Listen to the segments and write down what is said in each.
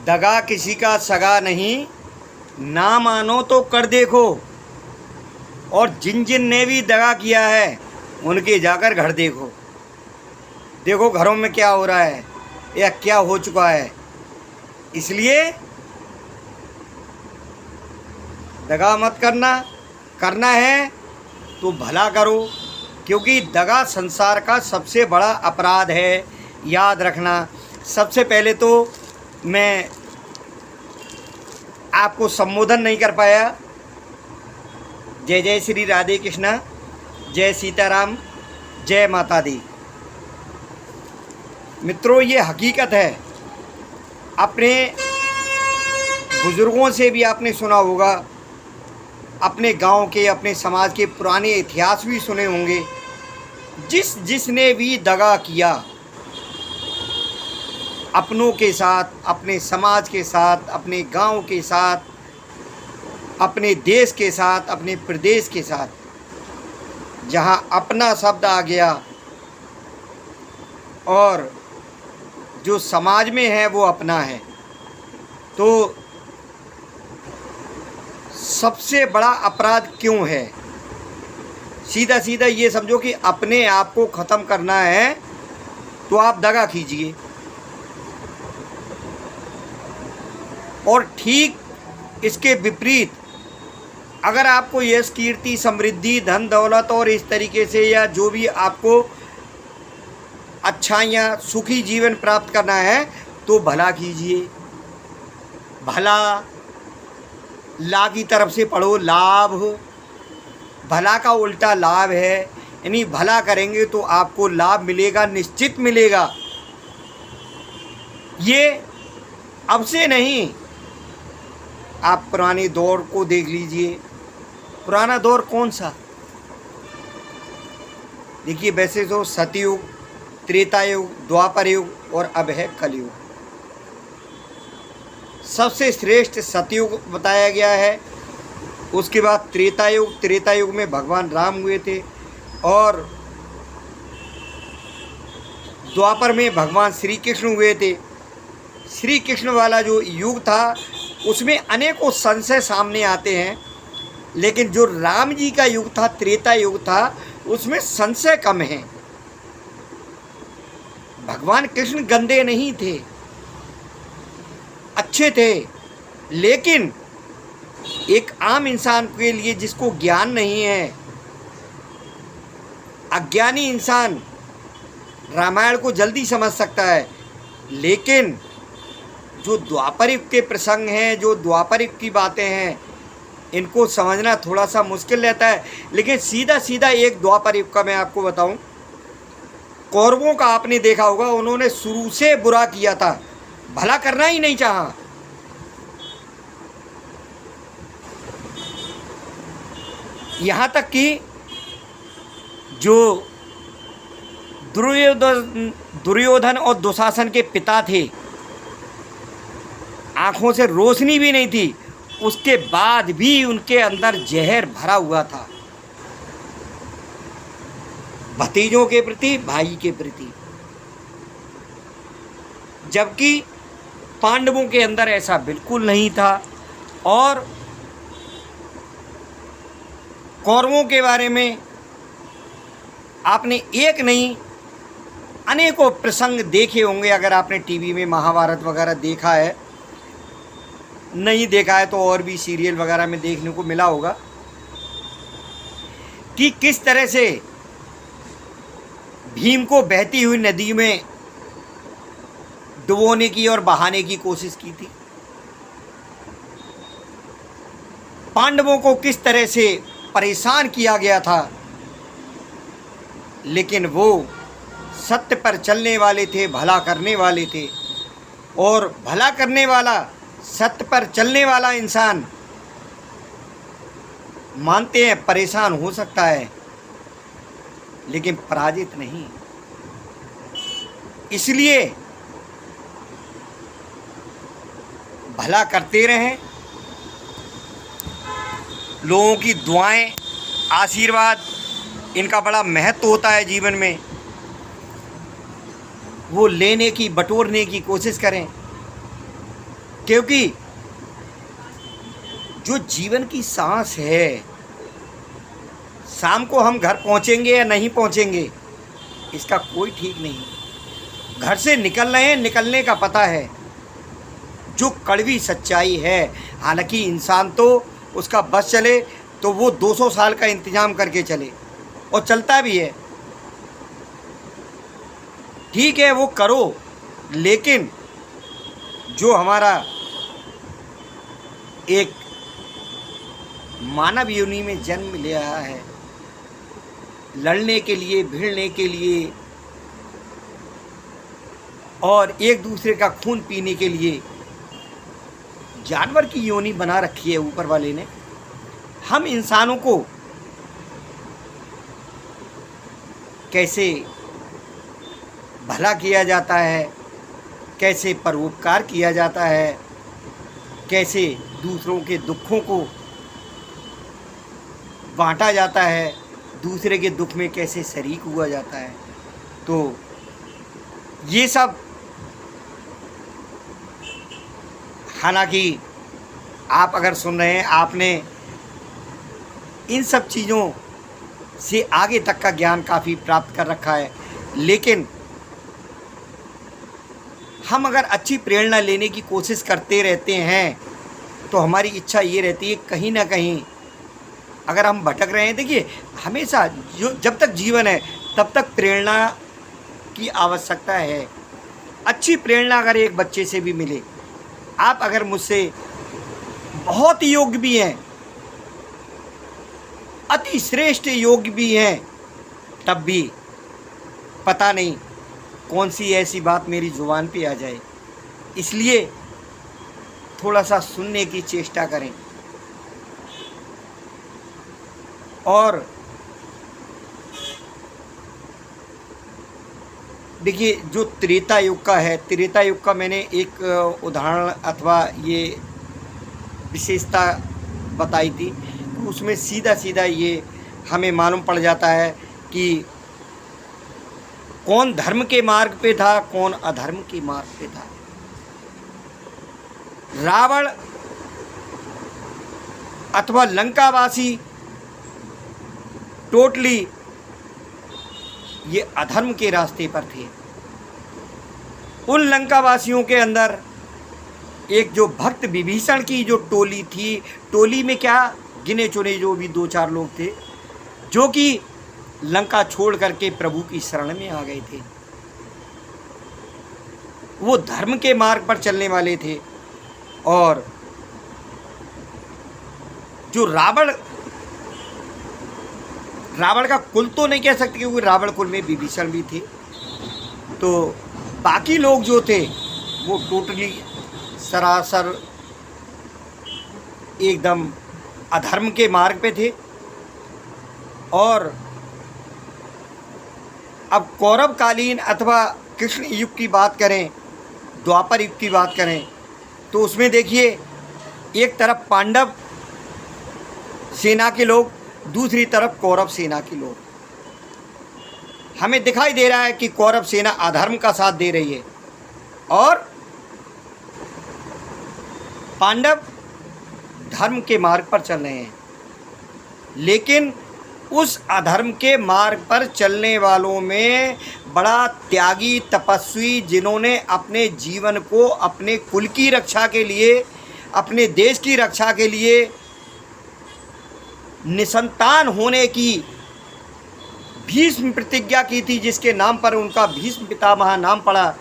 दगा किसी का सगा नहीं, ना मानो तो कर देखो। और जिन जिन ने भी दगा किया है उनके जाकर घर देखो। देखो घरों में क्या हो रहा है या क्या हो चुका है। इसलिए दगा मत करना, करना है तो भला करो, क्योंकि दगा संसार का सबसे बड़ा अपराध है। याद रखना। सबसे पहले तो मैं आपको संबोधन नहीं कर पाया। जय जय श्री राधे कृष्णा, जय सीताराम, जय माता दी। मित्रों, ये हकीकत है। अपने बुज़ुर्गों से भी आपने सुना होगा, अपने गांव के, अपने समाज के पुराने इतिहास भी सुने होंगे। जिसने भी दगा किया अपनों के साथ, अपने समाज के साथ, अपने गांव के साथ, अपने देश के साथ, अपने प्रदेश के साथ, जहां अपना शब्द आ गया और जो समाज में है वो अपना है, तो सबसे बड़ा अपराध क्यों है? सीधा सीधा ये समझो कि अपने आप को ख़त्म करना है तो आप दगा कीजिए। और ठीक इसके विपरीत, अगर आपको यश, कीर्ति, समृद्धि, धन दौलत और इस तरीके से या जो भी आपको अच्छाइयाँ, सुखी जीवन प्राप्त करना है तो भला कीजिए। भला ला की तरफ से पढ़ो, लाभ। भला का उल्टा लाभ है, यानी भला करेंगे तो आपको लाभ मिलेगा, निश्चित मिलेगा। ये अब से नहीं, आप पुराने दौर को देख लीजिए। पुराना दौर कौन सा? देखिए, वैसे तो सतयुग, त्रेता युग, द्वापर युग और अब है कलयुग। सबसे श्रेष्ठ सतयुग बताया गया है। उसके बाद त्रेता युग। त्रेता युग में भगवान राम हुए थे और द्वापर में भगवान श्री कृष्ण हुए थे। श्री कृष्ण वाला जो युग था उसमें अनेकों संशय सामने आते हैं, लेकिन जो राम जी का युग था, त्रेता युग था, उसमें संशय कम है। भगवान कृष्ण गंदे नहीं थे, अच्छे थे, लेकिन एक आम इंसान के लिए जिसको ज्ञान नहीं है, अज्ञानी इंसान रामायण को जल्दी समझ सकता है, लेकिन जो द्वापर युग के प्रसंग हैं, जो द्वापर युग की बातें हैं, इनको समझना थोड़ा सा मुश्किल रहता है। लेकिन सीधा सीधा एक द्वापर युग का मैं आपको बताऊं, कौरवों का आपने देखा होगा, उन्होंने शुरू से बुरा किया था, भला करना ही नहीं चाहा। यहाँ तक कि जो दुर्योधन और दुशासन के पिता थे, आंखों से रोशनी भी नहीं थी, उसके बाद भी उनके अंदर जहर भरा हुआ था, भतीजों के प्रति, भाई के प्रति। जबकि पांडवों के अंदर ऐसा बिल्कुल नहीं था। और कौरवों के बारे में आपने एक नहीं अनेकों प्रसंग देखे होंगे। अगर आपने टीवी में महाभारत वगैरह देखा है, नहीं देखा है तो और भी सीरियल वगैरह में देखने को मिला होगा कि किस तरह से भीम को बहती हुई नदी में डुबोने की और बहाने की कोशिश की थी। पांडवों को किस तरह से परेशान किया गया था, लेकिन वो सत्य पर चलने वाले थे, भला करने वाले थे। और भला करने वाला, सत्य पर चलने वाला इंसान, मानते हैं परेशान हो सकता है, लेकिन पराजित नहीं। इसलिए भला करते रहें। लोगों की दुआएं, आशीर्वाद, इनका बड़ा महत्व होता है जीवन में। वो लेने की, बटोरने की कोशिश करें। क्योंकि जो जीवन की सांस है, शाम को हम घर पहुंचेंगे या नहीं पहुंचेंगे इसका कोई ठीक नहीं। घर से निकल रहे हैं, निकलने का पता है। जो कड़वी सच्चाई है, हालांकि इंसान तो उसका बस चले तो वो 200 साल का इंतज़ाम करके चले, और चलता भी है। ठीक है, वो करो, लेकिन जो हमारा एक मानव योनि में जन्म लिया है, लड़ने के लिए, भिड़ने के लिए और एक दूसरे का खून पीने के लिए जानवर की योनि बना रखी है ऊपर वाले ने। हम इंसानों को कैसे भला किया जाता है, कैसे परोपकार किया जाता है, कैसे दूसरों के दुखों को बांटा जाता है, दूसरे के दुख में कैसे शरीक हुआ जाता है, तो ये सब हालांकि आप अगर सुन रहे हैं, आपने इन सब चीज़ों से आगे तक का ज्ञान काफ़ी प्राप्त कर रखा है, लेकिन हम अगर अच्छी प्रेरणा लेने की कोशिश करते रहते हैं तो हमारी इच्छा ये रहती है कहीं ना कहीं अगर हम भटक रहे हैं। देखिए, हमेशा जब तक जीवन है तब तक प्रेरणा की आवश्यकता है। अच्छी प्रेरणा अगर एक बच्चे से भी मिले, आप अगर मुझसे बहुत योग्य भी हैं, अति श्रेष्ठ योग्य भी हैं, तब भी पता नहीं कौन सी ऐसी बात मेरी ज़ुबान पे आ जाए। इसलिए थोड़ा सा सुनने की चेष्टा करें। और देखिए, जो त्रेता युग का है, त्रेता युग का मैंने एक उदाहरण अथवा ये विशेषता बताई थी, तो उसमें सीधा सीधा ये हमें मालूम पड़ जाता है कि कौन धर्म के मार्ग पे था, कौन अधर्म के मार्ग पे था। रावण अथवा लंकावासी टोटली ये अधर्म के रास्ते पर थे। उन लंकावासियों के अंदर एक जो भक्त विभीषण की जो टोली थी, टोली में क्या गिने चुने जो भी 2-4 लोग थे, जो कि लंका छोड़ करके प्रभु की शरण में आ गए थे। वो धर्म के मार्ग पर चलने वाले थे। और जो रावण का कुल तो नहीं कह सकते क्योंकि रावण कुल में विभीषण भी थे, तो बाकी लोग जो थे वो टोटली सरासर एकदम अधर्म के मार्ग पे थे। और अब कौरव कालीन अथवा कृष्ण युग की बात करें, द्वापर युग की बात करें, तो उसमें देखिए एक तरफ पांडव सेना के लोग, दूसरी तरफ कौरव सेना के लोग। हमें दिखाई दे रहा है कि कौरव सेना अधर्म का साथ दे रही है और पांडव धर्म के मार्ग पर चल रहे हैं। लेकिन उस अधर्म के मार्ग पर चलने वालों में बड़ा त्यागी, तपस्वी, जिन्होंने अपने जीवन को अपने कुल की रक्षा के लिए, अपने देश की रक्षा के लिए निसंतान होने की भीष्म प्रतिज्ञा की थी, जिसके नाम पर उनका भीष्म पितामह नाम पड़ा,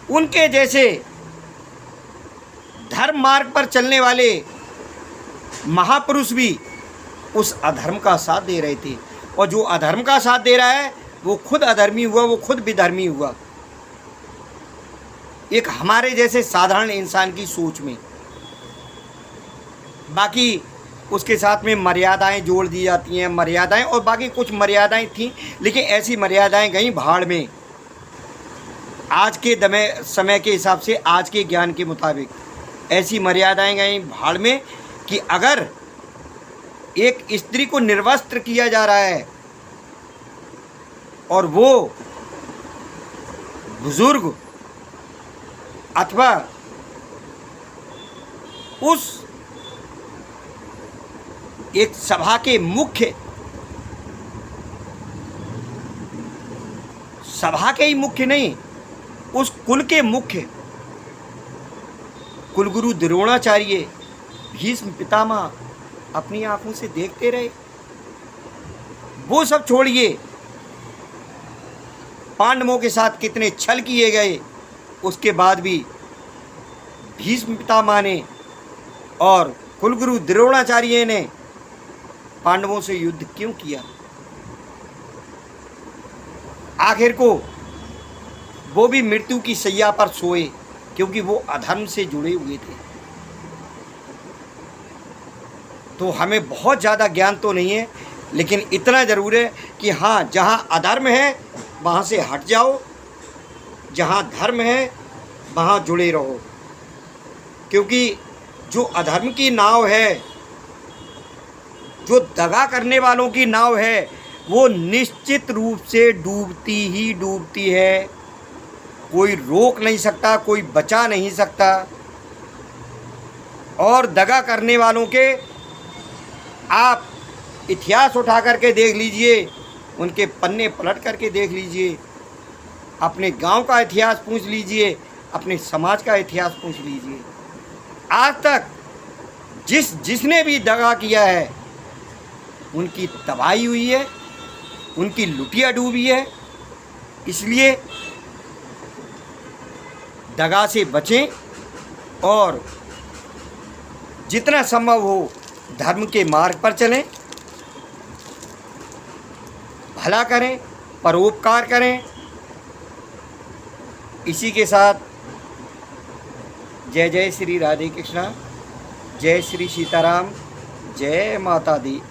उनके जैसे धर्म मार्ग पर चलने वाले महापुरुष भी उस अधर्म का साथ दे रहे थे। और जो अधर्म का साथ दे रहा है वो खुद अधर्मी हुआ, वो खुद विधर्मी हुआ। एक हमारे जैसे साधारण इंसान की सोच में, बाकी उसके साथ में मर्यादाएं जोड़ दी जाती हैं, मर्यादाएं, और बाकी कुछ मर्यादाएं थीं, लेकिन ऐसी मर्यादाएं गई भाड़ में। आज के समय के हिसाब से, आज के ज्ञान के मुताबिक ऐसी मर्यादाएं गई भाड़ में कि अगर एक स्त्री को निर्वस्त्र किया जा रहा है और वो बुजुर्ग अथवा उस एक सभा के मुख्य, सभा के ही मुख्य नहीं, उस कुल के मुख्य कुलगुरु द्रोणाचार्य भीष्म पितामह अपनी आंखों से देखते रहे। वो सब छोड़िए, पांडवों के साथ कितने छल किए गए, उसके बाद भी भीष्म पितामह ने और कुलगुरु द्रोणाचार्य ने पांडवों से युद्ध क्यों किया? आखिर को वो भी मृत्यु की शैया पर सोए, क्योंकि वो अधर्म से जुड़े हुए थे। तो हमें बहुत ज़्यादा ज्ञान तो नहीं है, लेकिन इतना ज़रूर है कि हाँ, जहाँ अधर्म है वहाँ से हट जाओ, जहाँ धर्म है वहाँ जुड़े रहो। क्योंकि जो अधर्म की नाव है, जो दगा करने वालों की नाव है, वो निश्चित रूप से डूबती ही डूबती है। कोई रोक नहीं सकता, कोई बचा नहीं सकता। और दगा करने वालों के आप इतिहास उठा करके देख लीजिए, उनके पन्ने पलट करके देख लीजिए, अपने गांव का इतिहास पूछ लीजिए, अपने समाज का इतिहास पूछ लीजिए। आज तक जिसने भी दगा किया है उनकी तबाही हुई है, उनकी लुटिया डूबी है। इसलिए दगा से बचें और जितना संभव हो धर्म के मार्ग पर चलें, भला करें, परोपकार करें। इसी के साथ जय जय श्री राधे कृष्णा, जय श्री सीताराम, जय माता दी।